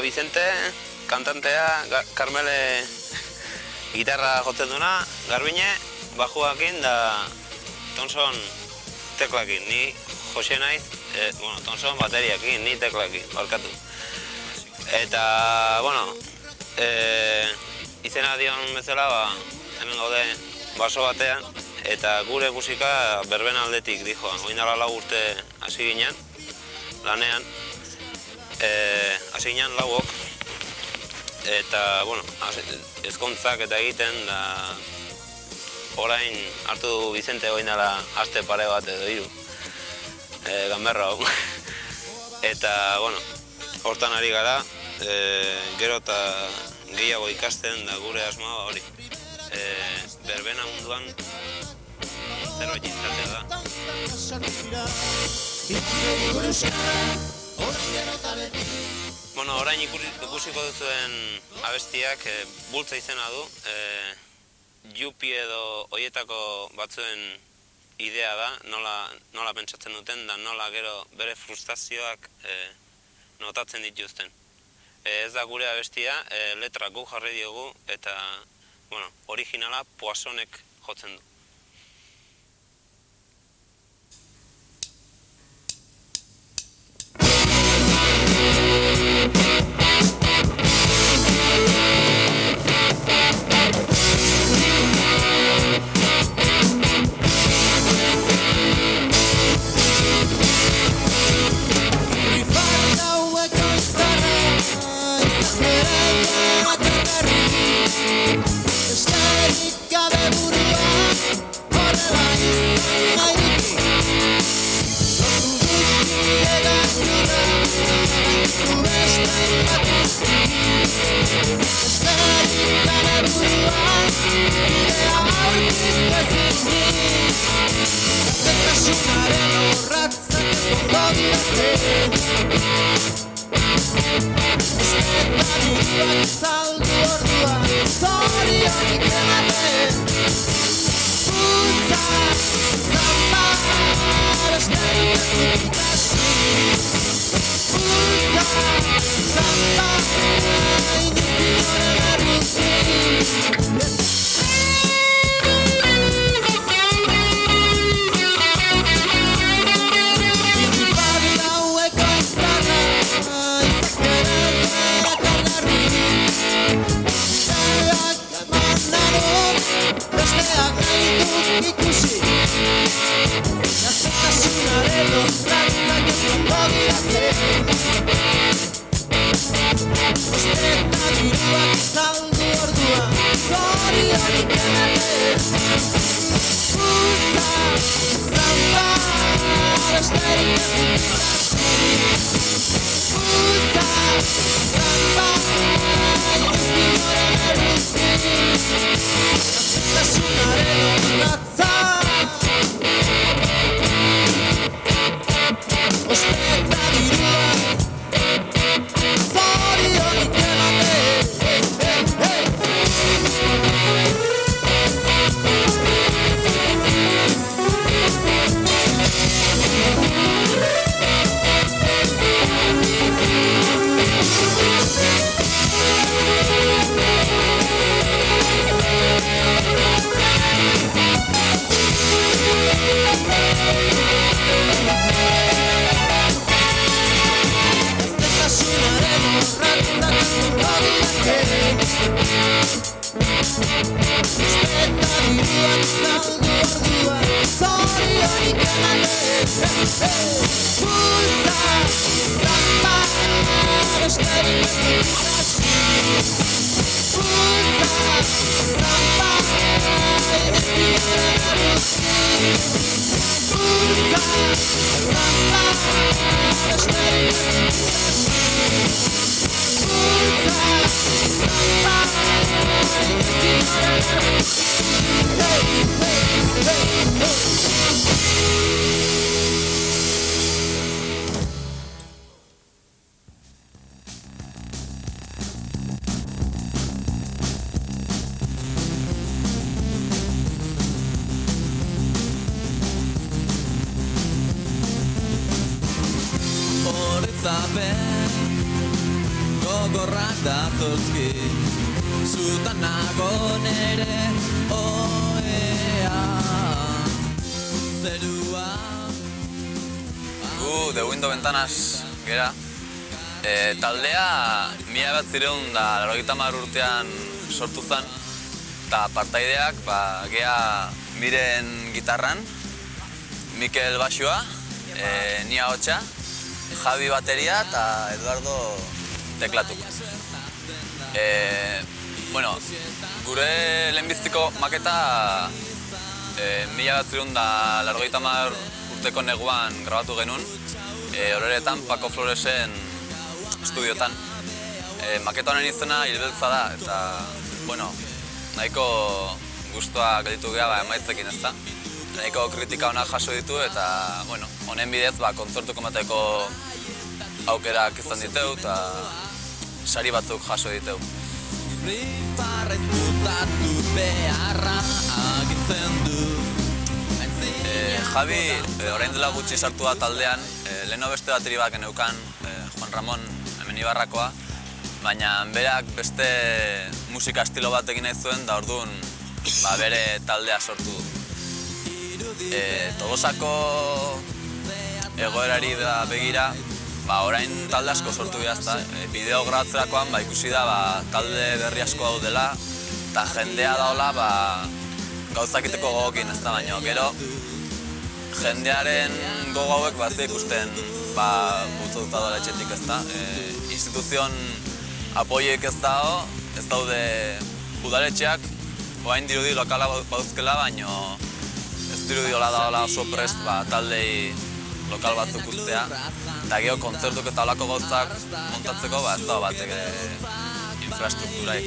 Vicente, kantantea, Carmele gitarra jotzen duna, Garbine, bajuakin da Thompson teklakin, ni Jose naiz, Thompson bateriakin, ni teklakin, barkatu. Eta, izena dion bezala, hemen gaude baso batean, eta gure musika berbena aldetik dijoan. Oin dala 4 urte hasi ginen, lanean, hasi ginen 4 eta, ezkontzak eta egiten, da orain hartu du Vicente oin dala aste pare bat edo 3, ganberra hau. Eta, hortan ari gara, gero eta gehiago ikasten da gure asmoa hori. Berbena munduan zerbait izatea da. Orain ikusiko duzuen abestiak bultza izena du. Jupi edo hoietako batzuen idea da, nola pentsatzen duten, da nola gero bere frustrazioak notatzen dituzten. Ez da gure abestia, letra guk jarri diogu, eta originala Poissonek jotzen du. gogorrak datozki, zutan nago nere ohea, zerua. Gu The Window Ventanas gera. Taldea 1980 urtean sortu zen, eta partaideak gea Miren gitarran, Mikel baxua, ni ahotsa, Javi bateria eta Eduardo teklatuk. Gure lehenbiztiko maketa 1980 urteko neguan grabatu genuen, Ororetan Paco Floresen estudiotan. Maketa honen izena Hilbeltza da, eta nahiko gustua gelditu geha emaitzekin ezta. Nahiko kritika onak jaso ditu eta honen bidez kontzertuko emateko aukerak izan diteu eta sari batzuk jaso diteu. Javi orain dela gutxi sartu da taldean, leheno beste bateri bat geneukan, Juan Ramon hemen Ibarrakoa, baina berak beste musika estilo bat egin nahi zuen, da orduan bere taldea sortu du. Tolosako egoerari da begira, orain talde asko sortu behazta. Bideo grabatzerakoan ikusi da talde berri asko daudela, eta jendea daola gauzakiteko gogokin ez da, baino gero jendearen gogo hauek bazte ikusten bultzatuta dola etxetik ez da. Instituzion apoiek ez daude udaletxeak, oain dirudi lokala bauzkela, baino ez dirudi hola daola oso prest taldei lokal batzuk ustea, eta geho kontzertuk eta olako gauzak montatzeko ez da batek infrastrukturaik.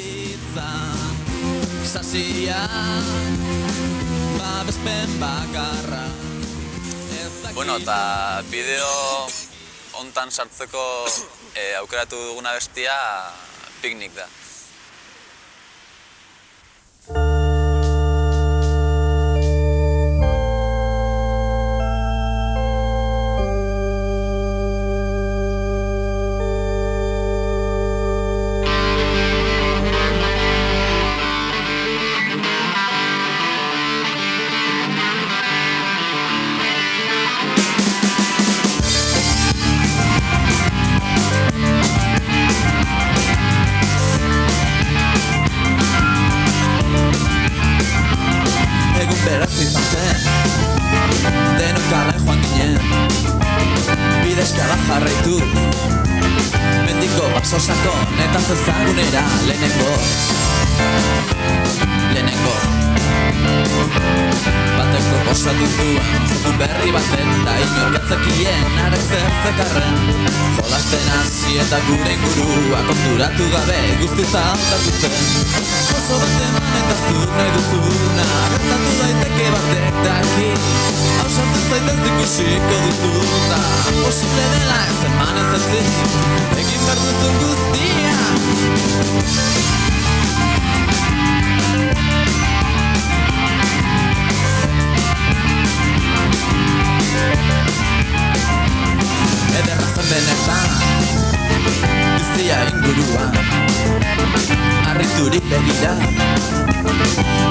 Eta bideo hontan sartzeko aukeratu duguna bestia Picnic da. Sosakon eta zezagunera lehenengo batek proposatu zuen joku berri batek eta inorketzekien arek zertzekarren jolasten hasi eta gure ingurua konturatu gabe guztiz aldatu zen oso bat eman eta zuk nahi duzuna gertatu daiteke batek daki hau sartu zaitez ikusiko duzuta posible dela ez eman ez ezik egin behar duzun guztia ederra zen benetan bizia inguruan harriturik begira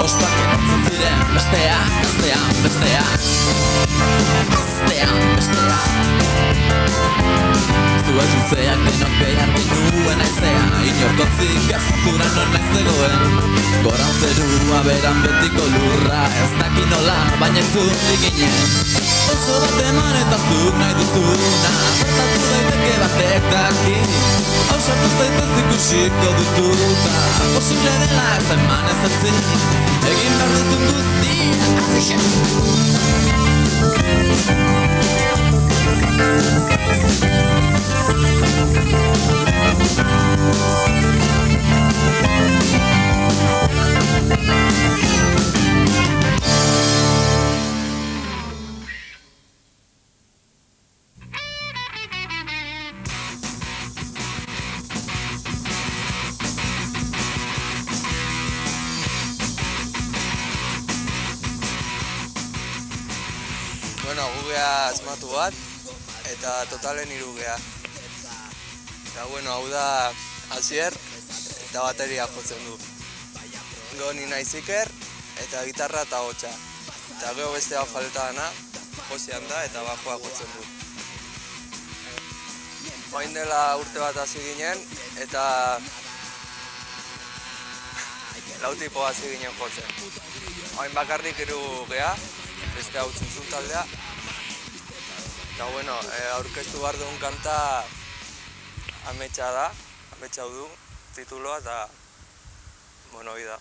ospak etortzen ziren besteak zua juzeak denok behar genuen aizea inorkotzik ez zura non nahi zegoen goran zerua beran betiko lurra ez daki nola baina zutik ginen oso bat eman eta zuk nahi duzuna gertatu daiteke batek daki hau sartu zaitez ikusiko duzuta posible dela ez eman ez ezik egin behar duzun guztia Gugea asmatu bat, eta totalen 3 gea. Eta hau da Asier eta bateria jotzen du. Gero ni naiz Iker eta gitarra eta hotsa. Eta gero beste hau falta dana, Josean da eta bajoa jotzen du. Orain dela urte bat hasi ginen eta lau tipo hasi ginen jotzen. Orain bakarrik 3 gea, beste hau txuntzun taldea. Eta bueno, aurkeztu behar duen kanta ametsa da, ametsa du tituloa eta bueno, hori da.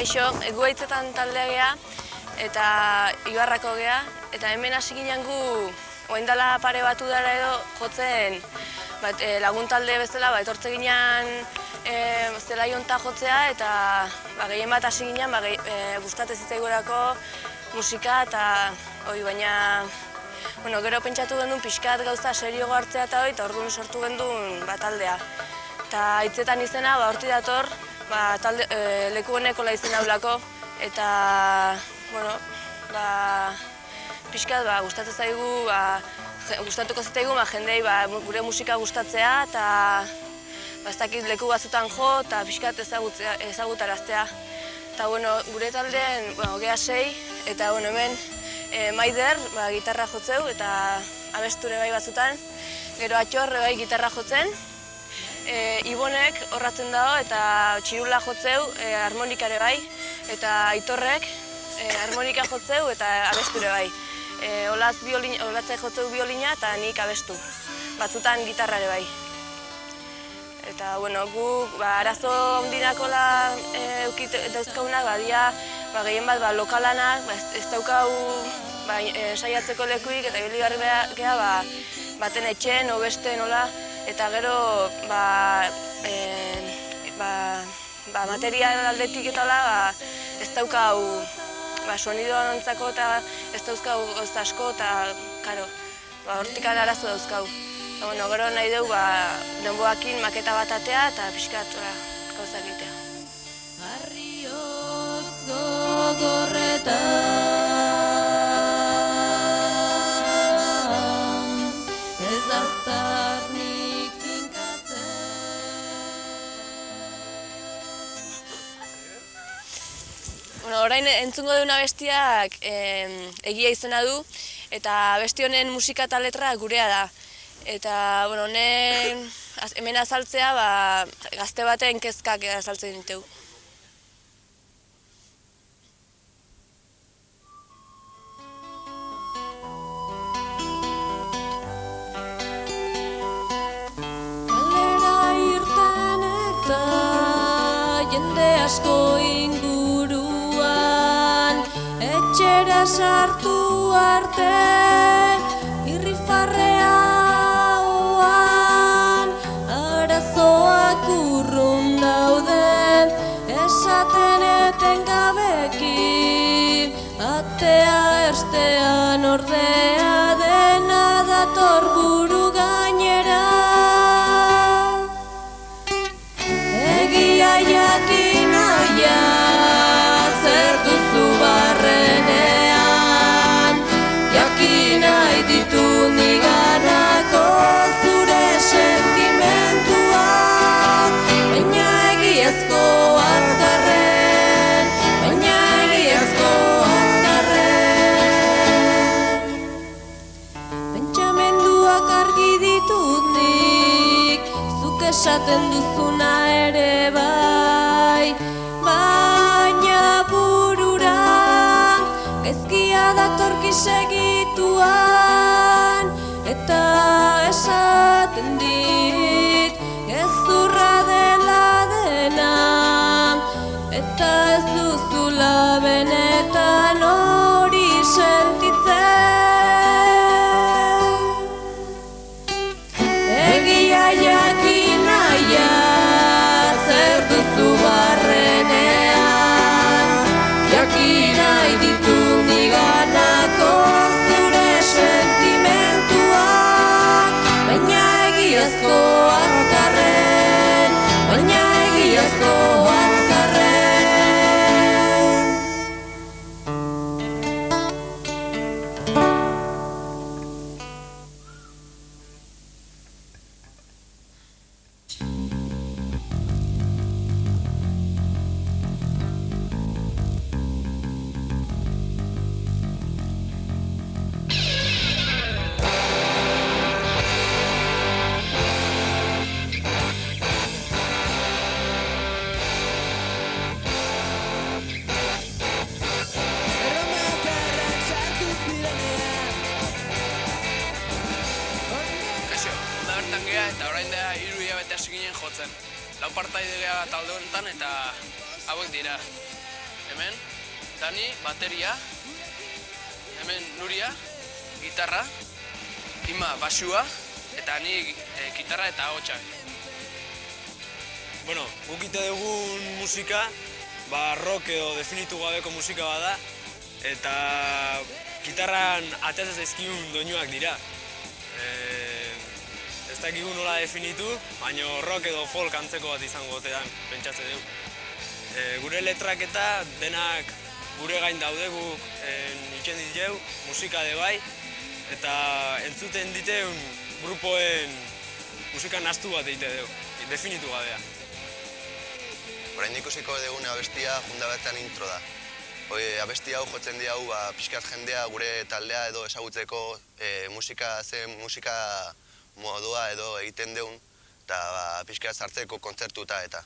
Kaixo, gu Haitzetan taldea gea, eta Ibarrako gea, eta hemen hasi ginen gu, orain dela pare bat udara edo jotzen lagun talde bezala, etortze ginen zela jonta jotzea, eta gehien bat hasi ginen, gustatzen zitzaigurako musika, eta baina gero pentsatu gendun pixkat gauza serioago hartzea eta orduan sortu gendun taldea. Eta Haitzetan izena hortik dator, leku honeko izena daulako, eta pixkat gustatzen zaigu, gustatuko zitzaigu jendei gure musika gustatzea, eta ez dakit leku batzutan jo eta pixkat ezagutaraztea. Eta gure taldeen gea 6, eta hemen Maider gitarra jotzeu eta abesture bai batzutan, gero Atxor bai gitarra jotzen, Ibonek horratzen dago eta txirula jotzeu, harmonikare bai, eta Aitorrek harmonika jotzeu eta abesture bai. Olatzek jotzeu biolina eta nik abestu, batzutan gitarrare bai. Eta guk arazo handinako dauzkaunak badia gehien bat lokalanak, ez daukau saiatzeko lekuik eta hili garri geha baten etxen, beste nola, eta gero material aldetik eta ez daukau sonidoa nontzako eta ez dauzkau gauza asko eta hortik arazo dauzkau. Gero nahi dugu denboakin maketa bat atea eta pixkat gauza egitea. Arrioz gogorretan ez daztarnik finkatzen. Orain entzungo duen abestiak egia izena du, eta abesti honen musika eta letra gurea da. Eta hemen azaltzea gazte baten kezkak azaltzen ditugu. Kalera irten eta jende asko inguruan, etxera sartu arte irrifarrea urrun daude, esaten etengabeki, atea erstean ordea dena dator buru gainera. Egia jakin naia, zer duzu barrenean, jakin nahi ditu niganako zure sentimentua. Esaten duzuna ere bai, baina burura gaizkia datorki segituan, eta esaten dit gezurra dela dena, eta ez duzula benetan hori sentitzen. Egia jakin naia, zer duzu barrenean, jakin nahi ditu niganako zure sentimentuak, baina egiazkoak arren, baina egiazkoak arren. Eta orain da 3 hilabete hasi ginen jotzen. 4 partaide gea talde honetan eta hauek dira. hemen Dani, bateria, hemen Nuria, gitarra, Ima, basua, eta ni gitarra eta ahotsak. Bueno, guk ite dugun musika, rock edo definitu gabeko musika bada, eta gitarran ateatzen zaizkigun doinuak dira. Ez dakigu nola definitu, baina rock edo folk antzeko bat izango gotean, pentsatzen dugu. Gure letrak eta denak gure gain daude, guk itzen diteu, musika de bai, eta entzuten diteun grupoen musika nastu bat egite dugu, definitu gabea. Orain ikusiko dugune abestia jundabetean intro da. Abesti hau jotzen di hau pixkat jendea gure taldea edo ezagutzeko musika modua edo egiten deun eta pixkat sartzeko kontzertuta eta.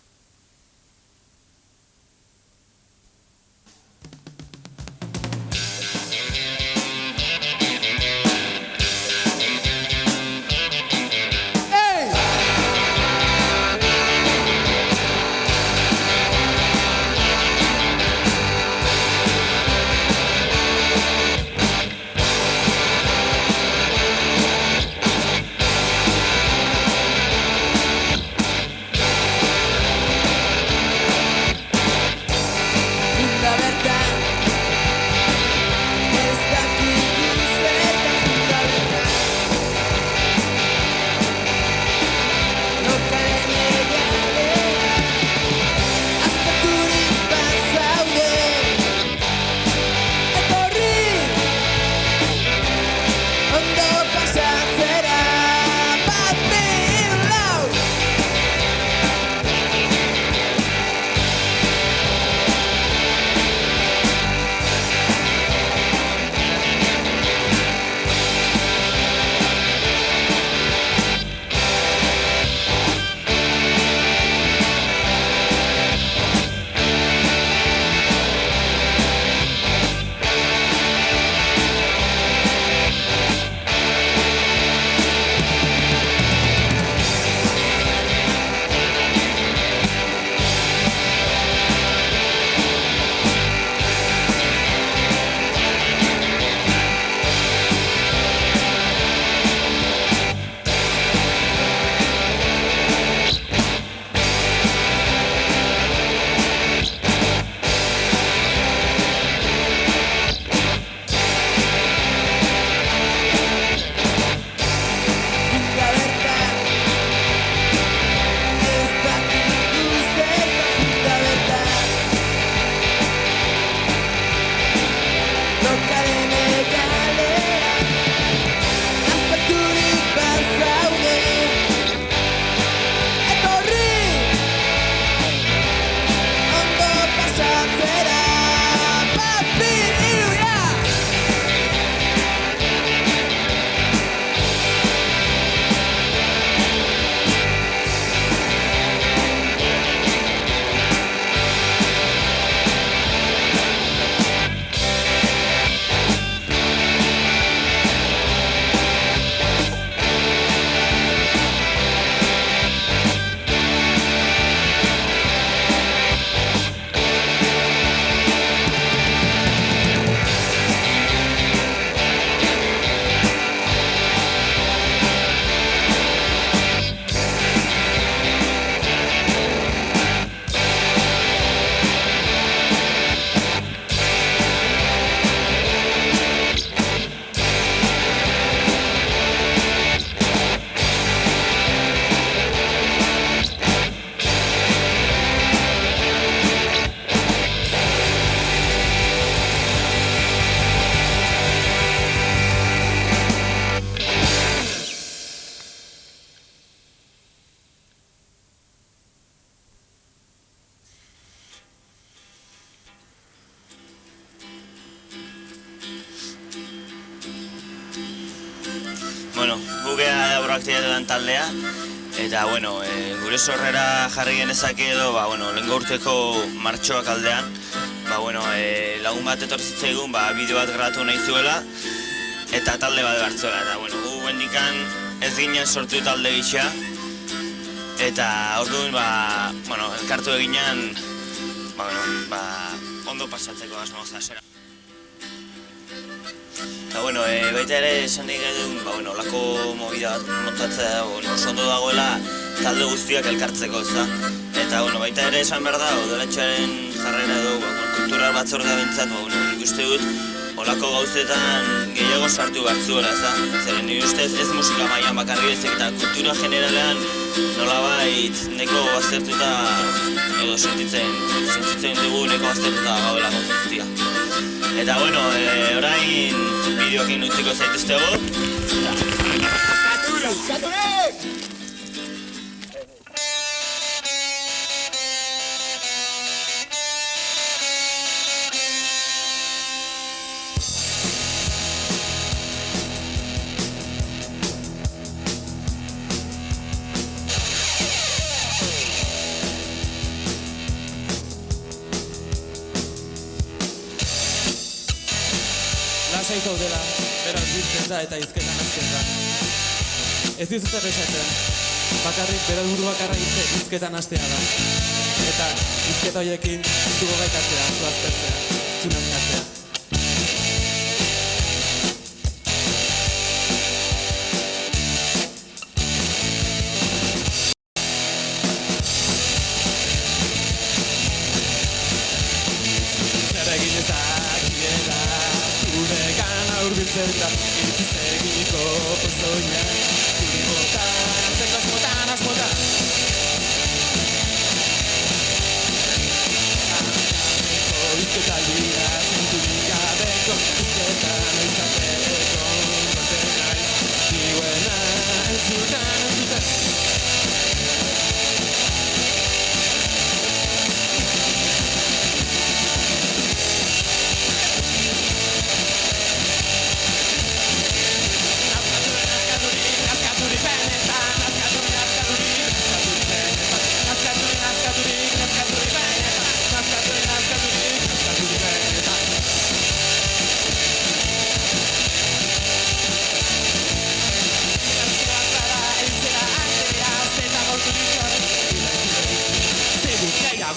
Bueno, gukea aktibitatean taldea, eta gure sorrera jarri genezake edo, lehenko urteko martxoak aldean, lagun bat etorri zitzaigun, bideo bat grabatu nahi zuela, eta talde bat hartzuela, eta gu bendikan ez ginen sortu talde gisa, eta orduan, elkartu eginean, ondo pasatzeko asmoz zera. Eta bueno, baita ere esan nahi gedun, olako movida bat montatzea, oso ondo dagoela talde guztiak elkartzeko, ezta? Eta baita ere esan behar da, udaletxearen jarrera edo kultural batzordea bintzat, nik uste dut olako gauzetan gehiago sartu behar zuela, ezta? Zeren nire ustez ez musika mailan bakarri bezik eta kultura generalean nolabait neko baztertuta edo sentitzen dugu neko baztertuta gaudela guztia. Eta orain bideoekin utziko zaituztegu. Lasai zaudela, beraz biltzen da eta hizketan hasten da. Ez dizut esaten, bakarrik beraz buru bakarra hizketan hastea da. Eta hizketa horiekin zu gogaitatzea, zu aztertzea, zu nazkatzea. Zer egin ezakiela Uregan aurbiltzen da, irtiz eginiko pozoina. Irimotan, zeko asmotan, asmotan. Ameko izketaldia, zenturik gabeko izketan izateko baten naiz. Diuena entzuten.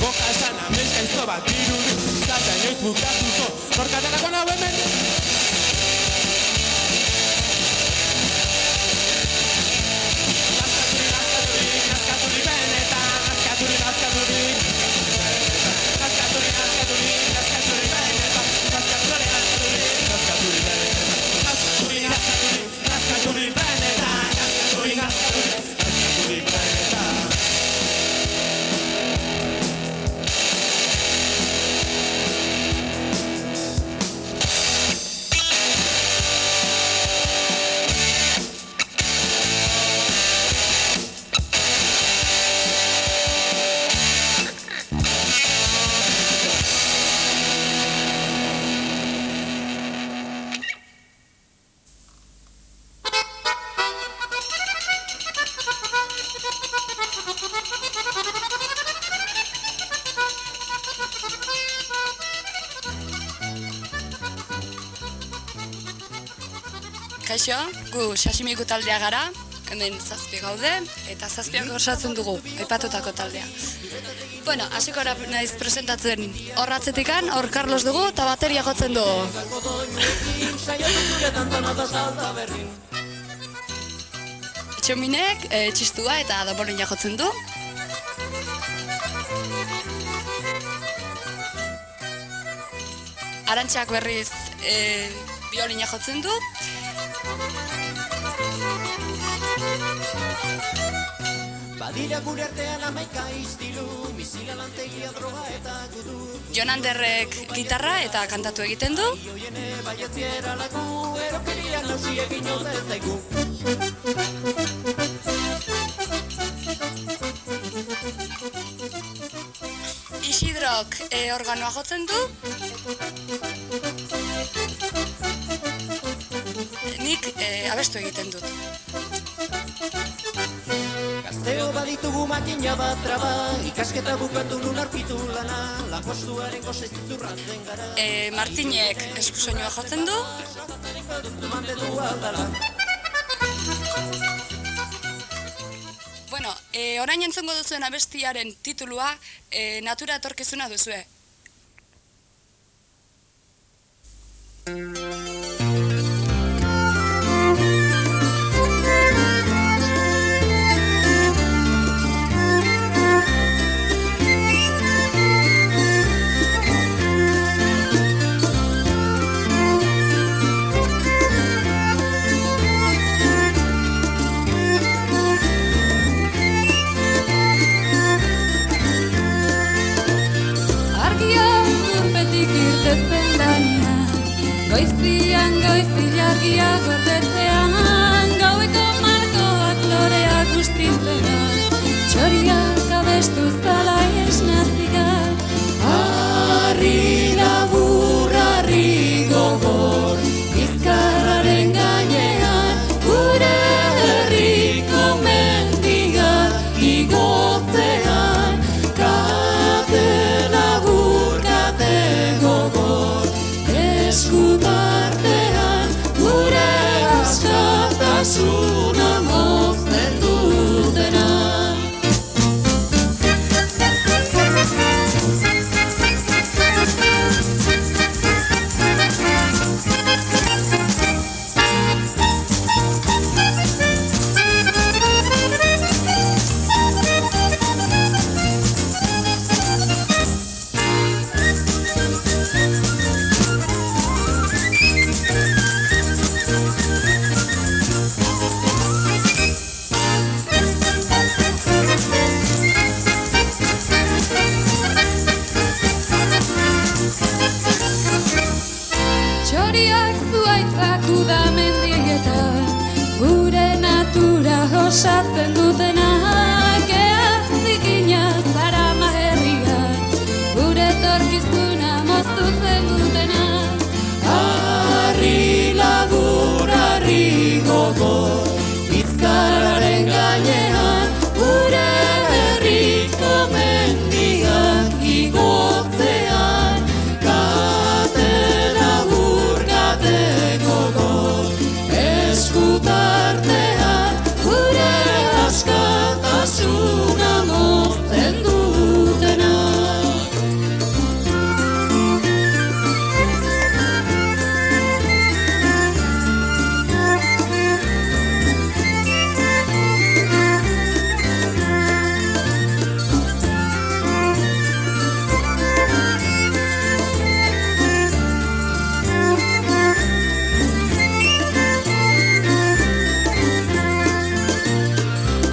Boka esan ameska izto bat dirudi, zata inoiz bukatuko, norkatenako nahu hemen. Nazkaturik benetan, nazkaturik benetan, nazkaturik benetan. Kaixo, gu Sashimiku taldea gara, hemen 7 gaude, eta 7 osatzen dugu, aipatutako taldea. Bueno, hasiko naiz presentatzen horratzetikan, hor Carlos dugu, eta bateria jotzen du. Txominek, txistua eta danborina jotzen du. Arantxak berriz biolina jotzen du. Badira gure artean 11 istilu, misila lantegia droga eta gudu. Jon Anderrek gitarra eta kantatu egiten du. Isidrok organoa jotzen du. Nik abestu egiten dut. Gazteo baditugu makina bat traba, ikasketa bukatu nun arpitu lana, lanpostuaren gozezizurratzen gara. Martinek eskusoinua jotzen du. Bueno, orain entzongo duzuen abestiaren titulua Natura etorkizuna duzue. Goizian goizilargia gordetzean, gaueko markoak loreak guztitzean, txoriak abestu zala esnatzigan. Harri labur, harri gogor, bizkarraren gainean, gure herriko mendigan igotzean, kate labur, kate gogor, eskutartean gure askatasuna mozten dutena. Txoriak zuaitzak udamendietan, gure natura osatzen dutenak, geaz zikina zarama herriak, gure etorkizuna moztutzen dutenak. Harri labur, harri gogor, bizkarraren gainean, gure herriko mendiak igotzean, kate labur, kate gogor, eskutartean gure askatasuna mozten dutena.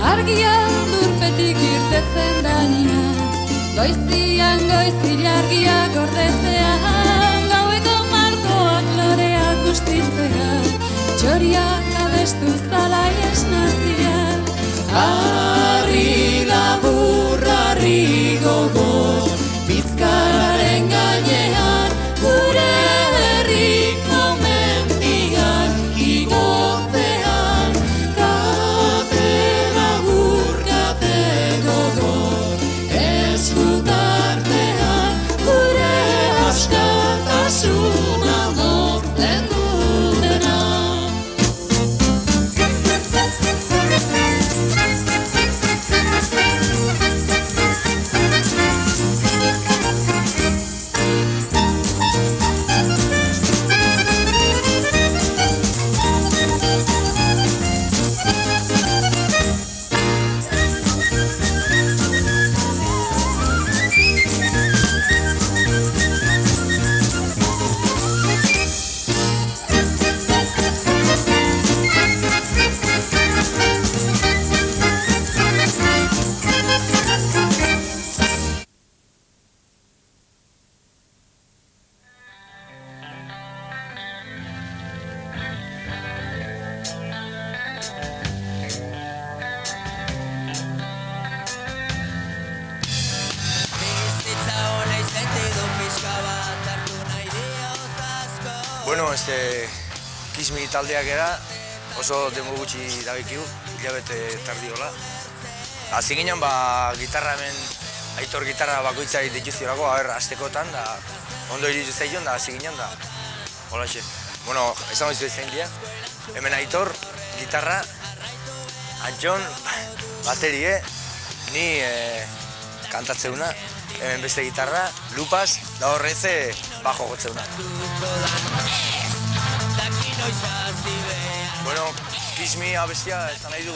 Argia lurpetik irtetzen danean, goizian goizilargia gordetzean, gaueko markoak loreak guztitzean, txoriak abestu zala esnatzian. Harri labur, harri gogor, bizkarraren gainean, gure herriko mendigan igotzean, kate labur, kate gogor, eskutartean gure askatasuna mozten dutena. Bueno, Kismi taldeak era oso denbo gutxi dabikigu, hilabete tardiola. Hasi ginen, gitarra hemen, Aitor gitarra bakoitzari dituzioako, astekotan, da ondo iritu zaion, da hasi ginen, da holaxe. Bueno, esan goizu izan dira, hemen Aitor gitarra, Antxon baterie, ni kantatzeuna, hemen beste gitarra, Lupas, da horreze bajo gotzeuna. Bueno, Kiss Me abestia esan nahi du,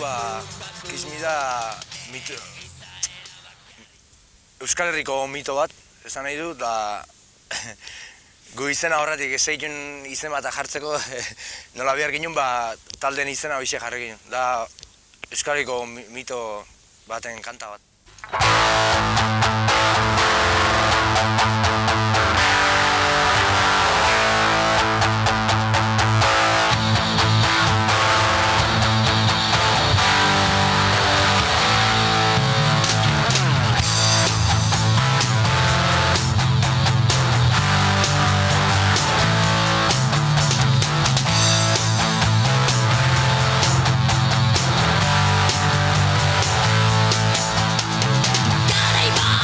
Kiss Me da mito, Euskal Herriko mito bat, esan nahi du, da gu izena horretik ezeitun izen bat jartzeko nola behar ginen, talden izena hoxe jarri ginen. Da Euskal Herriko mito baten kanta bat. Garai bat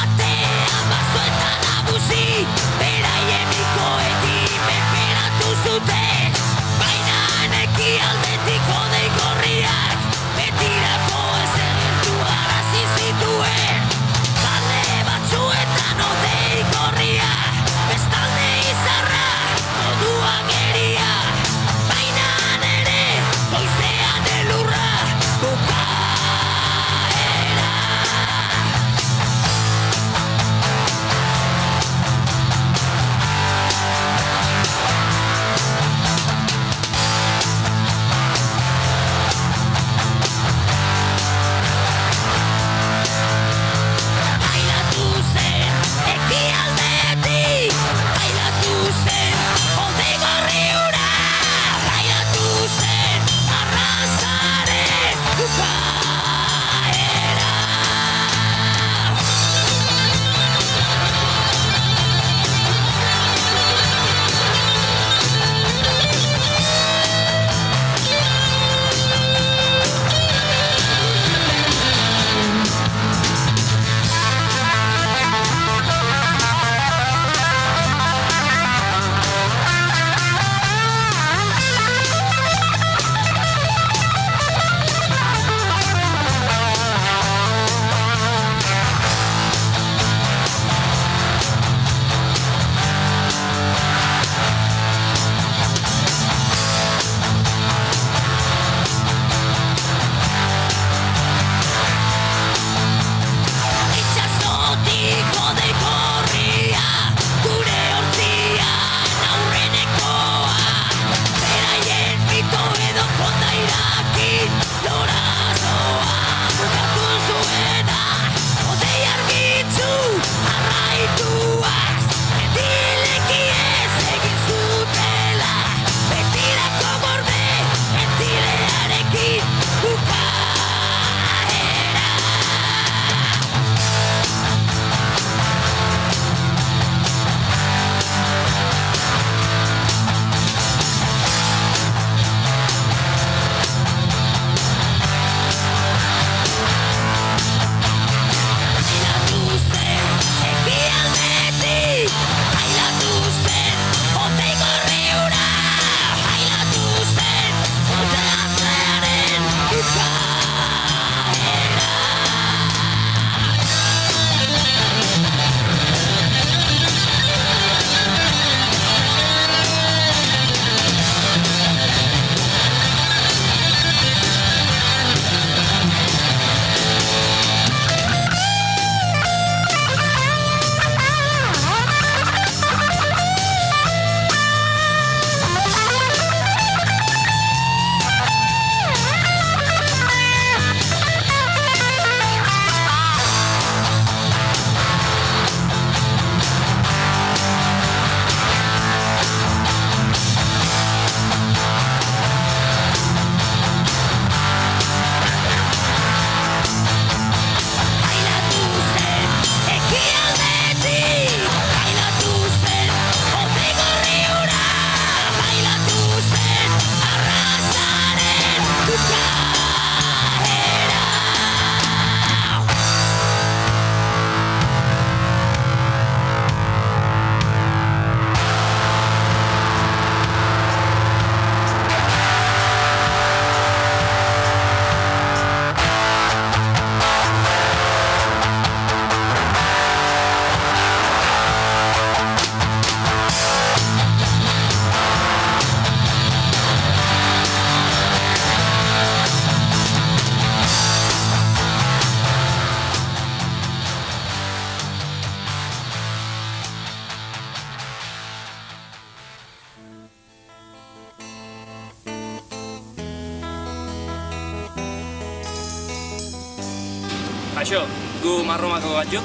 Kaixo, gu Marromako batzu,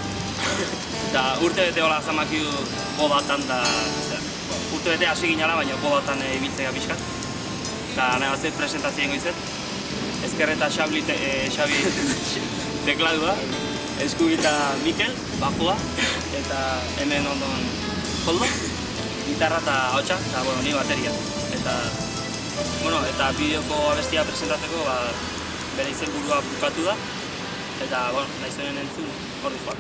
eta urte bete hola zamakiu bodatan da, urte bete hasi ginala, baina bodatan ibiltzea pixkat. Eta nahi batzet presentazioen goizet. Ezkerreta Xabi tekladua, Eskubita Mikel, bajua, eta hemen ondon Koldo, gitarra eta ahotsa, eta ni bateria. Eta bideoko abestia presentatzeko bere izenburua bukatu da, eta nahi zuen entzun hor dihoa.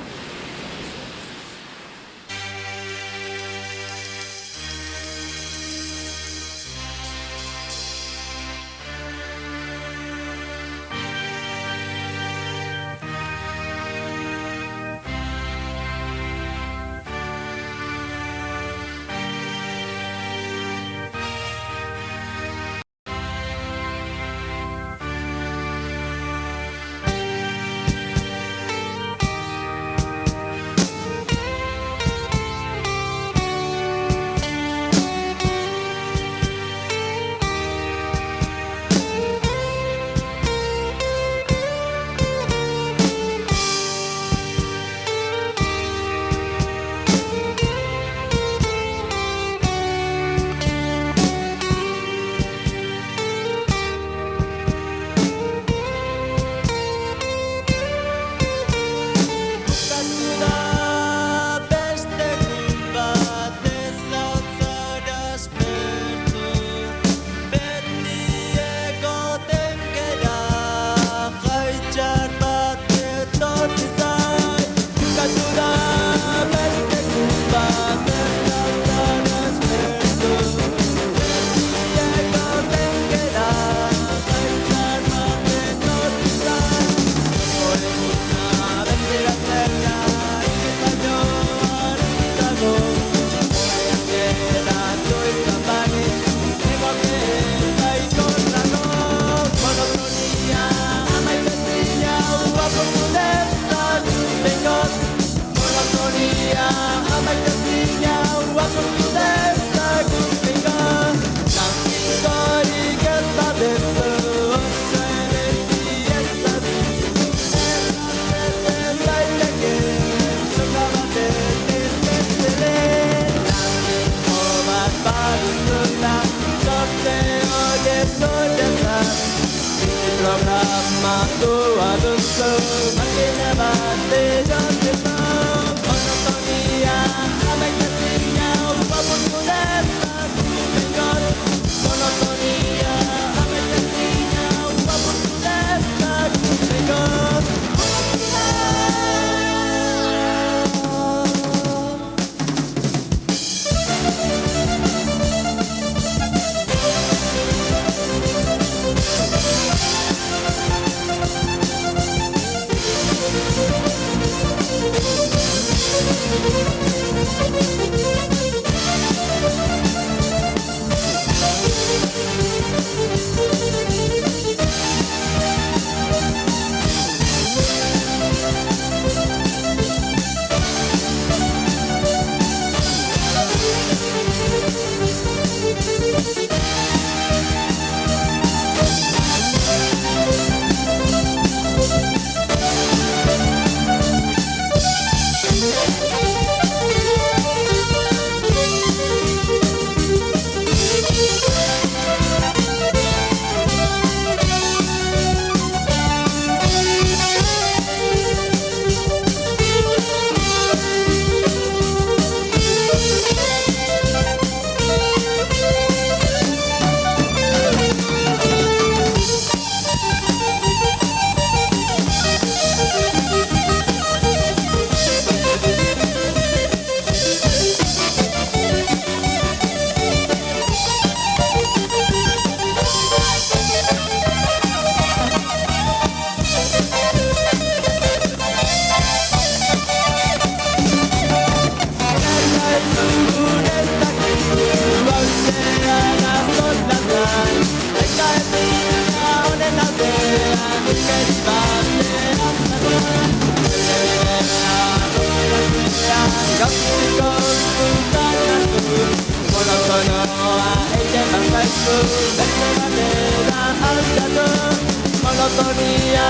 Monotonía,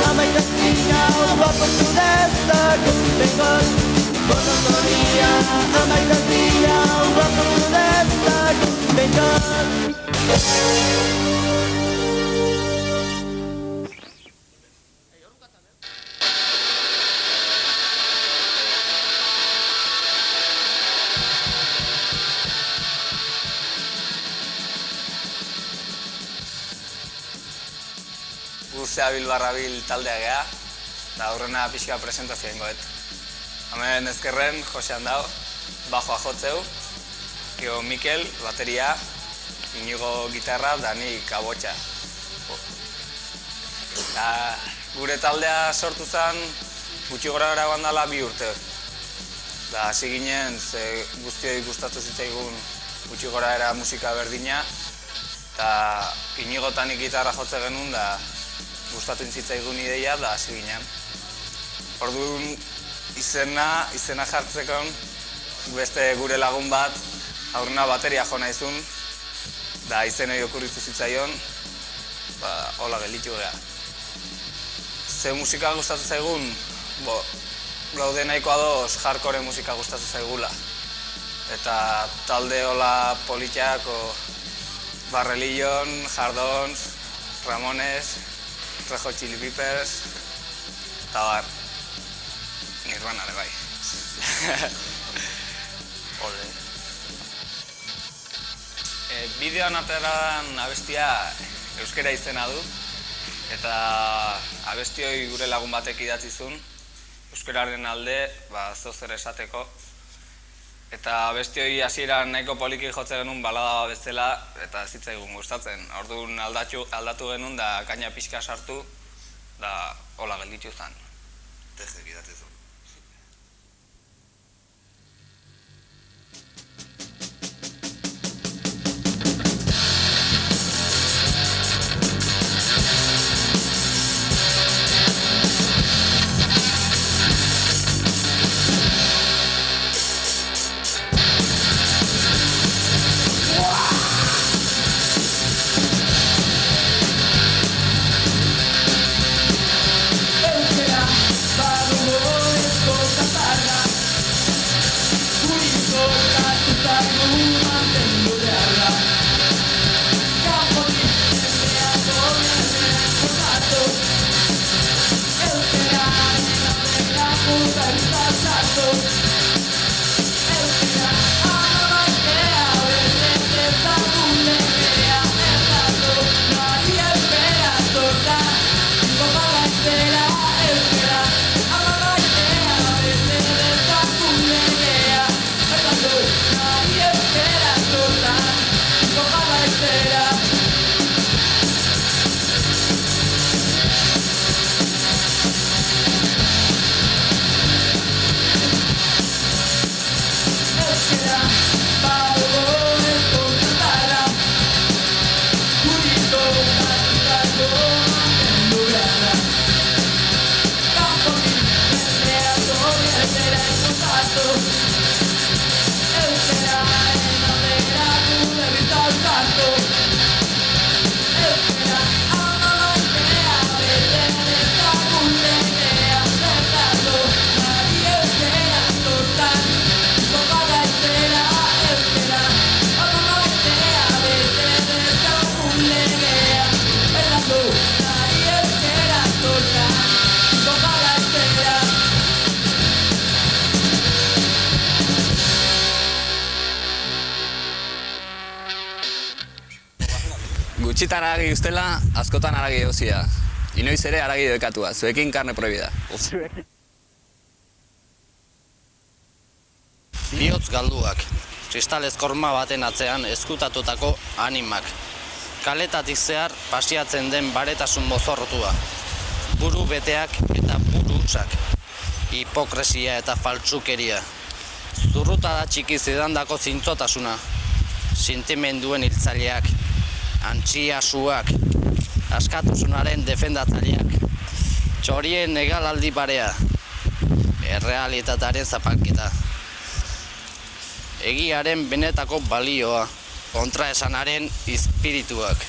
ama y castiga, Guzea Bilbarrabil taldea geha, eta aurrena pixka presentazioa ingoet. Hemen ezkerren, Josean dago, bajoa jotzeu, gero Mikel, bateria, Inigo gitarra, da ni kabotxa. Gure taldea sortu zen, gutxi gora gara bandala 2 urte. Hasi ginen, guztioi gustatu zitzaigun gutxi gora era musika berdina, eta Inigo eta nik gitarra jotze genuen, da gustatu zitzaigun ideia, da hasi ginen. Orduan izena jartzeko, beste gure lagun bat, aurrena bateria jo naizun, da izen hori okurritu zitzaion, hola gelditu geha. Ze musika gustatu zaigun, gaude nahiko ados hardcore musika gustatu zaigula. Eta talde hola politiak, Barrelion, Hardons, Ramones, Red Hot Chili Peppers, eta bar, Nirvana ere bai. Ole. Bideoan ateradan abestia euskera izena du, eta abestioi gure lagun batek idatzi zuen, euskararen alde, zozer esateko. Eta abestioi hasieran nahiko poliki jotze genuen balada bezala, eta ez zitzaigun gustatzen. Orduan aldatu genuen, da kaina pixka sartu, da hola gelditu zen. Tejek idatzi zuen. Gutxitan haragi ustela, askotan haragi euzia. Inoiz ere haragi dekatua, zuekin karne prohibida. Bihotz galduak, kristalez korma baten atzean ezkutatutako animak. Kaletatik zehar pasiatzen den baretasun mozorrotua. Buru beteak eta burutsak. Hipokresia eta faltsukeria. Zurrutada txiki zidandako zintzotasuna. Sentimenduen hiltzaileak. Antxiasuak, askatasunaren defendatzaileak, txorien egalaldi parea, errealitatearen zapalketa, egiaren benetako balioa, kontraesanaren espirituak.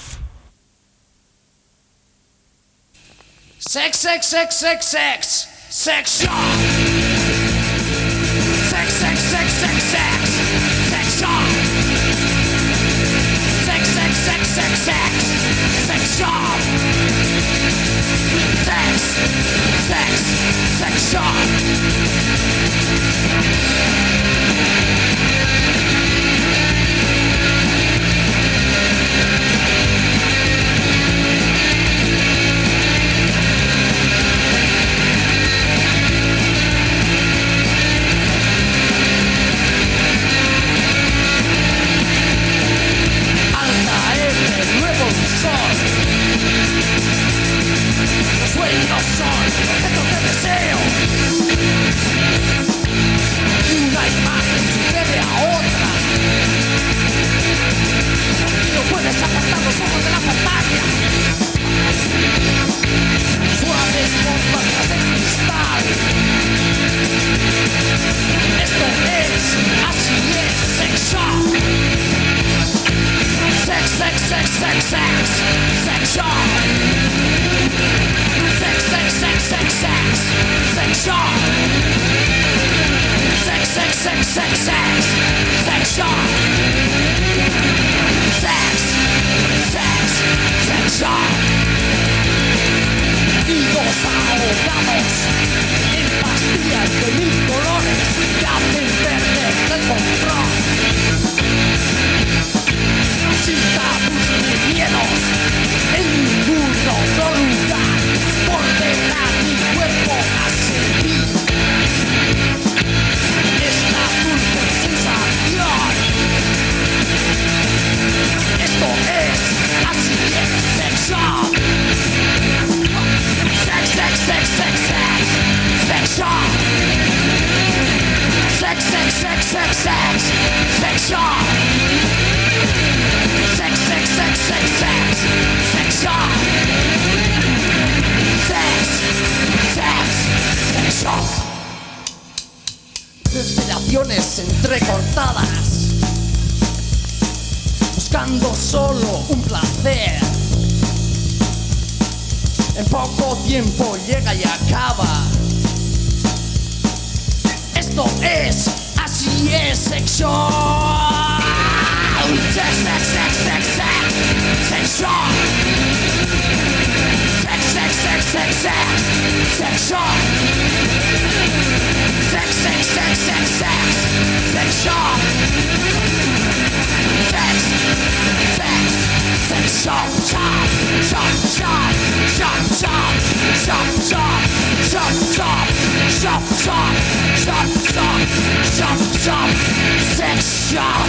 Sex, sex, sex, sex, sex, sex shop. Sex, sex, sex, sex, sex, sex shop. calles entrecortadas, buscando solo un placer. En poco tiempo llega y acaba. Esto es, así es sexual. Sex, sex, sex, sex, sex, sexual. Sex, sex, sex, sex, sex, sexual. Sex, sex, sex, sex, sex, sexual. Sex, sex, sex, shop, shop, shop, shop, shop, shop, shop, shop, shop, shop, shop, shop, shop, shop, shop, shop, sex shop.